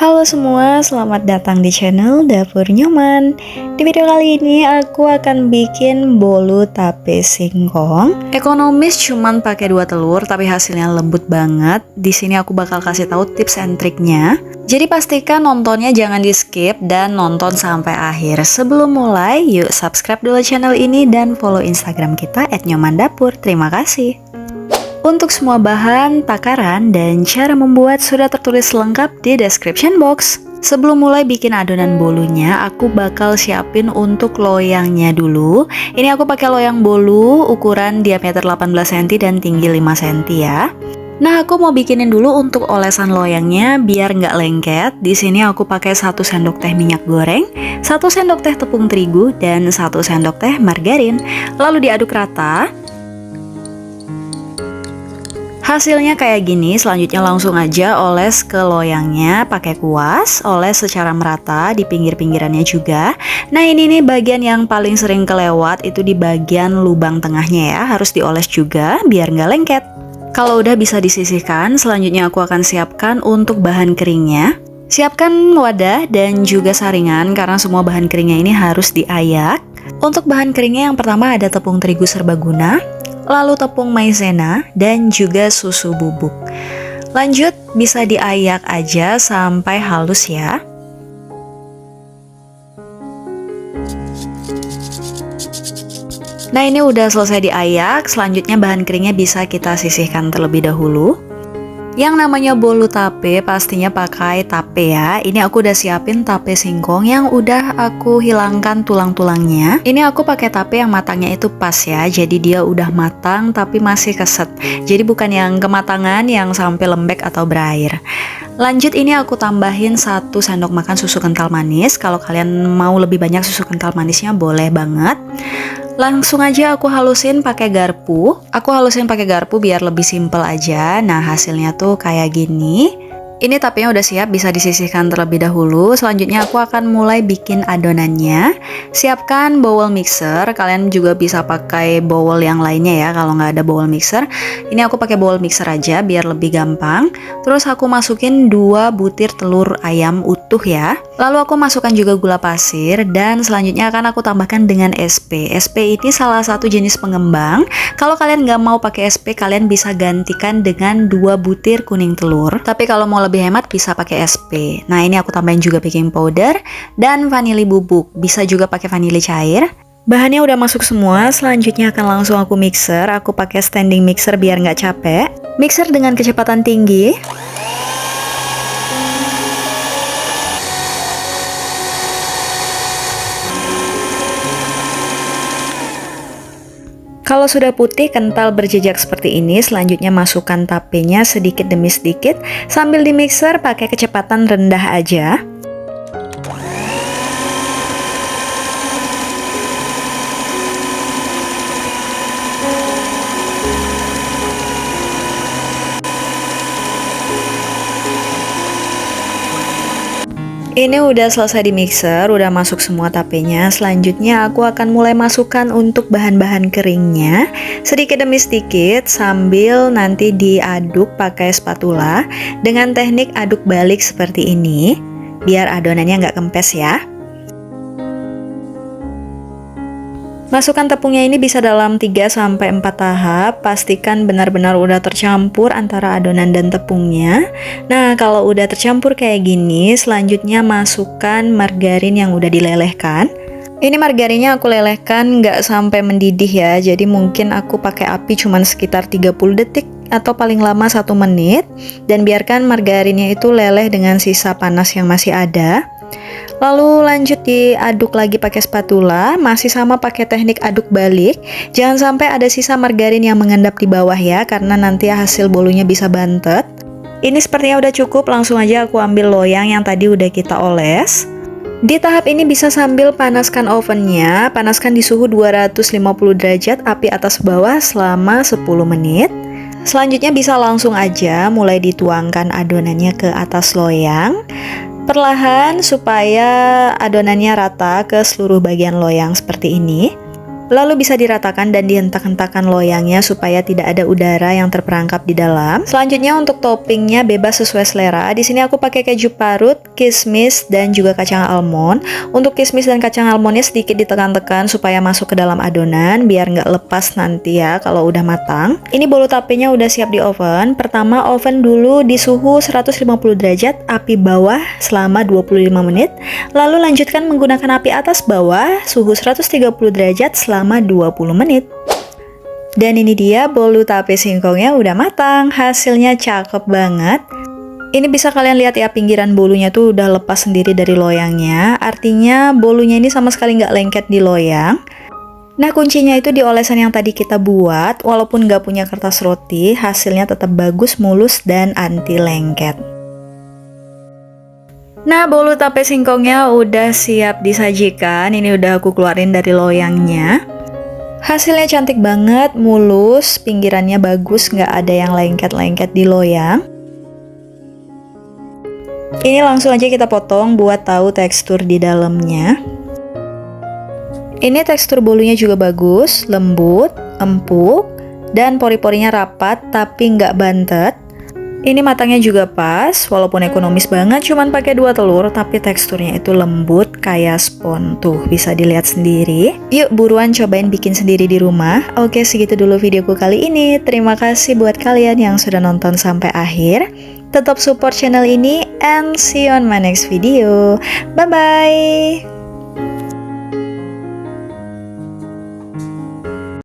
Halo semua, selamat datang di channel Dapur Nyoman. Di video kali ini aku akan bikin bolu tape singkong. Ekonomis, cuman pakai 2 telur tapi hasilnya lembut banget. Di sini aku bakal kasih tahu tips and triknya. Jadi pastikan nontonnya jangan di skip dan nonton sampai akhir. Sebelum mulai, yuk subscribe dulu channel ini dan follow Instagram kita @nyomandapur. Terima kasih. Untuk semua bahan, takaran, dan cara membuat sudah tertulis lengkap di description box. Sebelum mulai bikin adonan bolunya, aku bakal siapin untuk loyangnya dulu. Ini aku pakai loyang bolu ukuran diameter 18 cm dan tinggi 5 cm ya. Nah, aku mau bikinin dulu untuk olesan loyangnya biar nggak lengket. Di sini aku pakai 1 sendok teh minyak goreng, 1 sendok teh tepung terigu, dan 1 sendok teh margarin. Lalu diaduk rata. Hasilnya kayak gini, selanjutnya langsung aja oles ke loyangnya pakai kuas, oles secara merata di pinggir-pinggirannya juga. Nah ini nih bagian yang paling sering kelewat, itu di bagian lubang tengahnya ya, harus dioles juga biar nggak lengket. Kalau udah bisa disisihkan, selanjutnya aku akan siapkan untuk bahan keringnya. Siapkan wadah dan juga saringan karena semua bahan keringnya ini harus diayak. Untuk bahan keringnya yang pertama ada tepung terigu serbaguna, lalu tepung maizena, dan juga susu bubuk. Lanjut, bisa diayak aja sampai halus ya. Nah ini udah selesai diayak, selanjutnya bahan keringnya bisa kita sisihkan terlebih dahulu. Yang namanya bolu tape pastinya pakai tape ya. Ini aku udah siapin tape singkong yang udah aku hilangkan tulang-tulangnya. Ini aku pakai tape yang matangnya itu pas ya. Jadi dia udah matang tapi masih keset. Jadi bukan yang kematangan yang sampai lembek atau berair. Lanjut ini aku tambahin 1 sendok makan susu kental manis. Kalau kalian mau lebih banyak susu kental manisnya boleh banget. Langsung aja aku halusin pakai garpu. Aku halusin pakai garpu biar lebih simple aja. Nah, hasilnya tuh kayak gini. Ini tapenya udah siap, bisa disisihkan terlebih dahulu. Selanjutnya aku akan mulai bikin adonannya. Siapkan bowl mixer. Kalian juga bisa pakai bowl yang lainnya ya kalau nggak ada bowl mixer. Ini aku pakai bowl mixer aja biar lebih gampang. Terus aku masukin 2 butir telur ayam utuh ya. Lalu aku masukkan juga gula pasir dan selanjutnya akan aku tambahkan dengan SP. SP ini salah satu jenis pengembang. Kalau kalian nggak mau pakai SP, kalian bisa gantikan dengan 2 butir kuning telur. Tapi kalau mau lebih hemat bisa pakai SP. Nah ini aku tambahin juga baking powder dan vanili bubuk. Bisa juga pakai vanili cair. Bahannya udah masuk semua. Selanjutnya akan langsung aku mixer. Aku pakai standing mixer biar nggak capek. Mixer dengan kecepatan tinggi. Kalau sudah putih kental berjejak seperti ini, selanjutnya masukkan tapenya sedikit demi sedikit sambil di mixer pakai kecepatan rendah aja. Ini udah selesai di mixer, udah masuk semua tapenya. Selanjutnya aku akan mulai masukkan untuk bahan-bahan keringnya sedikit demi sedikit sambil nanti diaduk pakai spatula dengan teknik aduk balik seperti ini biar adonannya nggak kempes ya. Masukkan tepungnya ini bisa dalam 3-4 tahap. Pastikan benar-benar udah tercampur antara adonan dan tepungnya. Nah, kalau udah tercampur kayak gini, selanjutnya masukkan margarin yang udah dilelehkan. Ini margarinnya aku lelehkan nggak sampai mendidih ya. Jadi mungkin aku pakai api cuman sekitar 30 detik atau paling lama 1 menit. Dan biarkan margarinnya itu leleh dengan sisa panas yang masih ada. Lalu lanjut diaduk lagi pakai spatula, masih sama pakai teknik aduk balik. Jangan sampai ada sisa margarin yang mengendap di bawah ya, karena nanti hasil bolunya bisa bantet. Ini sepertinya udah cukup, langsung aja aku ambil loyang yang tadi udah kita oles. Di tahap ini bisa sambil panaskan ovennya, panaskan di suhu 250 derajat, api atas bawah selama 10 menit. Selanjutnya bisa langsung aja mulai dituangkan adonannya ke atas loyang. Perlahan supaya adonannya rata ke seluruh bagian loyang seperti ini. Lalu bisa diratakan dan dihentak-hentakan loyangnya supaya tidak ada udara yang terperangkap di dalam. Selanjutnya untuk toppingnya bebas sesuai selera. Di sini aku pakai keju parut, kismis, dan juga kacang almond. Untuk kismis dan kacang almondnya sedikit ditekan-tekan supaya masuk ke dalam adonan biar nggak lepas nanti ya kalau udah matang. Ini bolu tapenya udah siap di oven. Pertama oven dulu di suhu 150 derajat, api bawah selama 25 menit. Lalu lanjutkan menggunakan api atas bawah suhu 130 derajat selama 20 menit. Dan ini dia bolu tape singkongnya udah matang, hasilnya cakep banget. Ini bisa kalian lihat ya, pinggiran bolunya tuh udah lepas sendiri dari loyangnya, artinya bolunya ini sama sekali nggak lengket di loyang. Nah kuncinya itu di olesan yang tadi kita buat, walaupun nggak punya kertas roti, hasilnya tetap bagus, mulus, dan anti lengket. Nah, bolu tape singkongnya udah siap disajikan. Ini udah aku keluarin dari loyangnya. Hasilnya cantik banget, mulus, pinggirannya bagus, nggak ada yang lengket-lengket di loyang. Ini langsung aja kita potong buat tahu tekstur di dalamnya. Ini tekstur bolunya juga bagus, lembut, empuk, dan pori-porinya rapat tapi nggak bantet. Ini matangnya juga pas, walaupun ekonomis banget, cuman pakai 2 telur, tapi teksturnya itu lembut kayak spon. Tuh, bisa dilihat sendiri. Yuk buruan cobain bikin sendiri di rumah. Oke, segitu dulu videoku kali ini. Terima kasih buat kalian yang sudah nonton sampai akhir. Tetap support channel ini, and see you on my next video. Bye-bye!